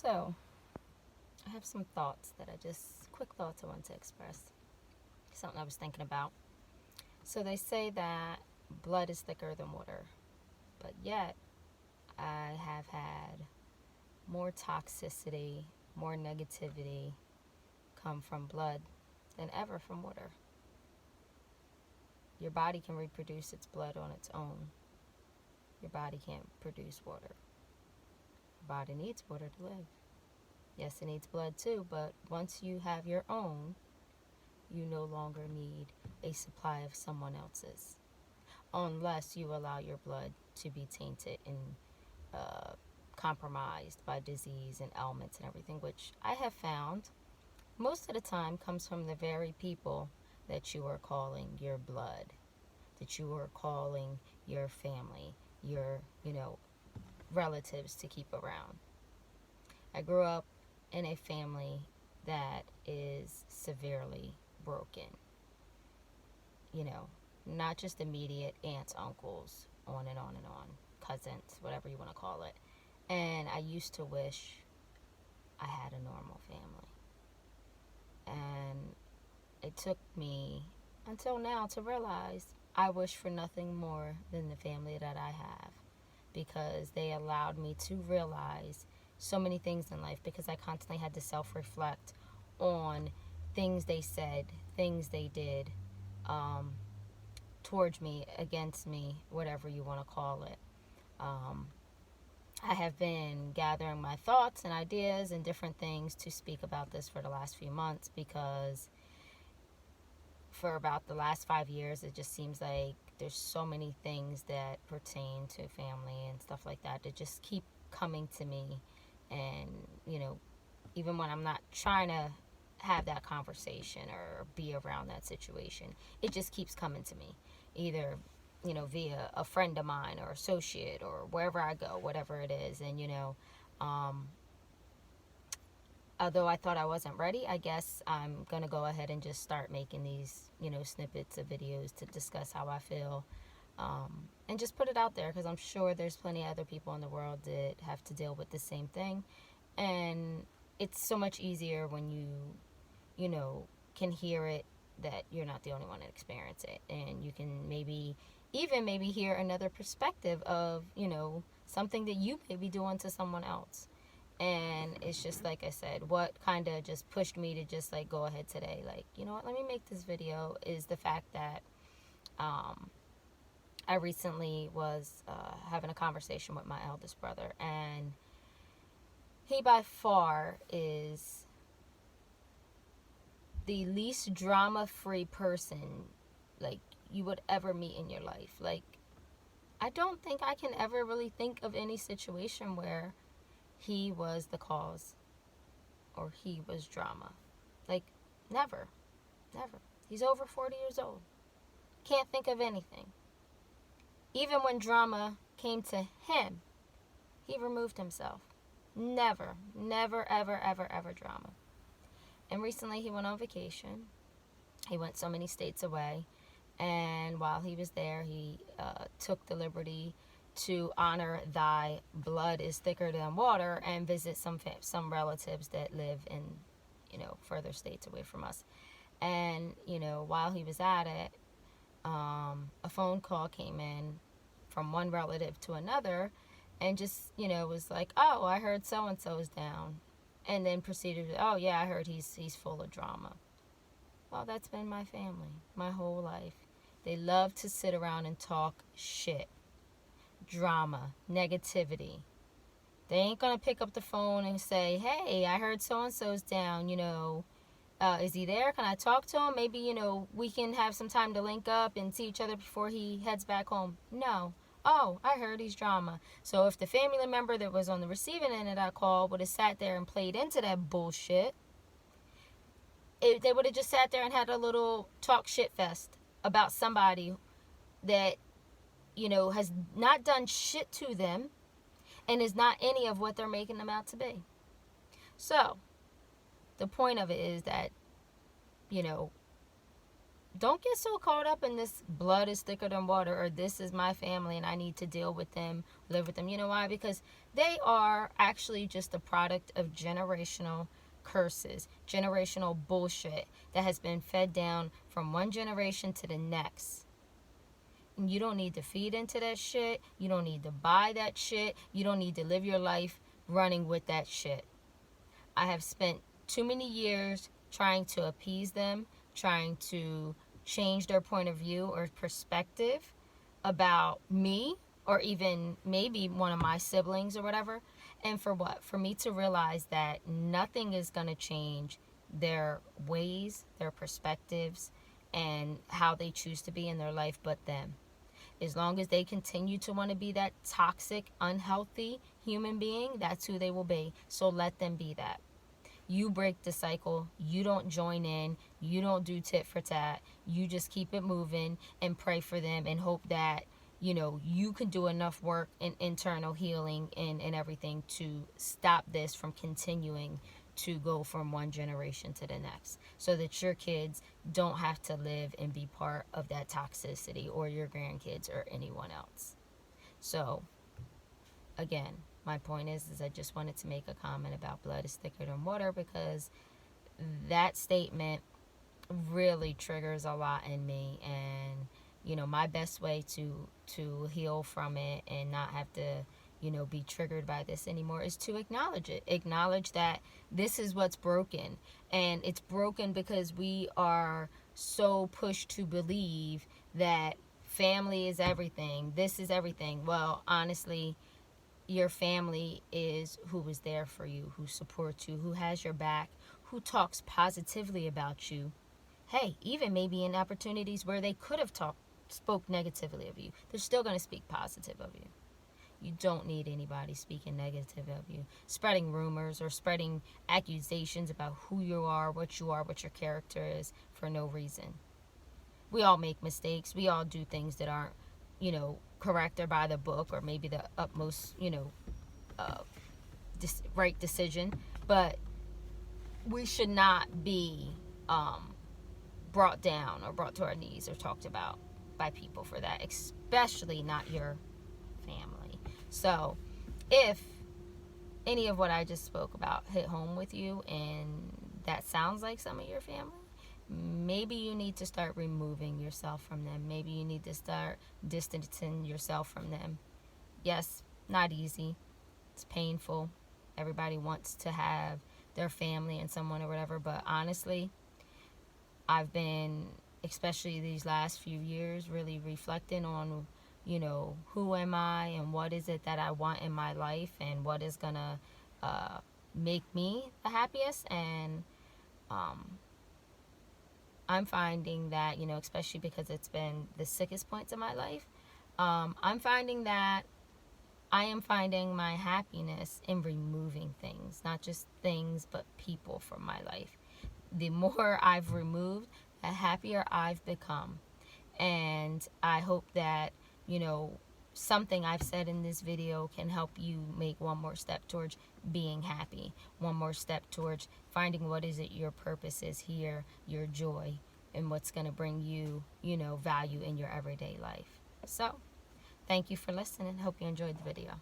So, I have some thoughts that quick thoughts I want to express. Something I was thinking about. So, they say that blood is thicker than water, but yet I have had more toxicity, more negativity come from blood than ever from water. Your body can reproduce its blood on its own. Your body can't produce water. Your body needs water to live. Yes, it needs blood too, but once you have your own, you no longer need a supply of someone else's. Unless you allow your blood to be tainted and compromised by disease and ailments and everything, which I have found most of the time comes from the very people that you are calling your blood, that you are calling your family, your, relatives to keep around. I grew up in a family that is severely broken. You know, not just immediate aunts, uncles, on and on and on, cousins, whatever you want to call it. And I used to wish I had a normal family. And it took me until now to realize I wish for nothing more than the family that I have, because they allowed me to realize so many things in life, because I constantly had to self-reflect on things they said, things they did, towards me, against me, whatever you want to call it. I have been gathering my thoughts and ideas and different things to speak about this for the last few months, because for about the last 5 years, it just seems like there's so many things that pertain to family and stuff like that just keep coming to me. And, even when I'm not trying to have that conversation or be around that situation, it just keeps coming to me. Either, via a friend of mine or associate or wherever I go, whatever it is. And, although I thought I wasn't ready, I guess I'm going to go ahead and just start making these, snippets of videos to discuss how I feel. And just put it out there, because I'm sure there's plenty of other people in the world that have to deal with the same thing. And it's so much easier when can hear it, that you're not the only one that experience it. And you can maybe hear another perspective of, something that you may be doing to someone else. And it's just like I said, what kind of just pushed me to just like go ahead today, like, you know what, let me make this video, is the fact that I recently was having a conversation with my eldest brother, and he by far is the least drama-free person like you would ever meet in your life. Like, I don't think I can ever really think of any situation where he was the cause or he was drama. Like, never. He's over 40 years old. Can't think of anything. Even when drama came to him, he removed himself. Never, ever drama. And recently he went on vacation. He went so many states away. And while he was there, he took the liberty to honor thy blood is thicker than water and visit some relatives that live in, further states away from us. And, while he was at it, a phone call came in from one relative to another, and just, was like, oh, I heard so-and-so is down. And then proceeded to, oh, yeah, I heard he's full of drama. Well, that's been my family my whole life. They love to sit around and talk shit. Drama, negativity. They ain't going to pick up the phone and say, hey, I heard so-and-so's down, is he there? Can I talk to him? Maybe, we can have some time to link up and see each other before he heads back home. No. Oh, I heard he's drama. So if the family member that was on the receiving end of that call would have sat there and played into that bullshit, they would have just sat there and had a little talk shit fest about somebody that, has not done shit to them and is not any of what they're making them out to be. So, the point of it is that, don't get so caught up in this blood is thicker than water, or this is my family and I need to deal with them, live with them. You know why? Because they are actually just a product of generational curses, generational bullshit that has been fed down from one generation to the next. And you don't need to feed into that shit. You don't need to buy that shit. You don't need to live your life running with that shit. I have spent too many years trying to appease them, trying to change their point of view or perspective about me, or even maybe one of my siblings or whatever. And for what? For me to realize that nothing is going to change their ways, their perspectives, and how they choose to be in their life but them. As long as they continue to want to be that toxic, unhealthy human being, that's who they will be. So let them be that. You break the cycle. You don't join in. You don't do tit for tat. You just keep it moving and pray for them and hope that, you can do enough work in internal healing and everything to stop this from continuing to go from one generation to the next, so that your kids don't have to live and be part of that toxicity, or your grandkids or anyone else. So again, my point is I just wanted to make a comment about blood is thicker than water, because that statement really triggers a lot in me. And my best way to heal from it and not have to be triggered by this anymore is to acknowledge it. Acknowledge that this is what's broken, and it's broken because we are so pushed to believe that family is everything, this is everything. Well, honestly, your family is who is there for you, who supports you, who has your back, who talks positively about you. Hey, even maybe in opportunities where they could have spoke negatively of you, they're still going to speak positive of you. You don't need anybody speaking negative of you, spreading rumors or spreading accusations about who you are, what your character is, for no reason. We all make mistakes. We all do things that aren't, correct or by the book, or maybe the utmost, uh, right decision. But we should not be brought down or brought to our knees or talked about by people for that, especially not your family. So if any of what I just spoke about hit home with you and that sounds like some of your family, maybe you need to start removing yourself from them. Maybe you need to start distancing yourself from them. Yes, not easy. It's painful. Everybody wants to have their family and someone or whatever, but honestly, I've been, especially these last few years, really reflecting on, who am I and what is it that I want in my life and what is going to make me the happiest. And I'm finding that, especially because it's been the sickest points of my life, I'm finding that I am finding my happiness in removing things, not just things, but people from my life. The more I've removed, the happier I've become. And I hope that, something I've said in this video can help you make one more step towards being happy, one more step towards finding what is it your purpose is here, your joy, and what's going to bring you, value in your everyday life. So, thank you for listening. Hope you enjoyed the video.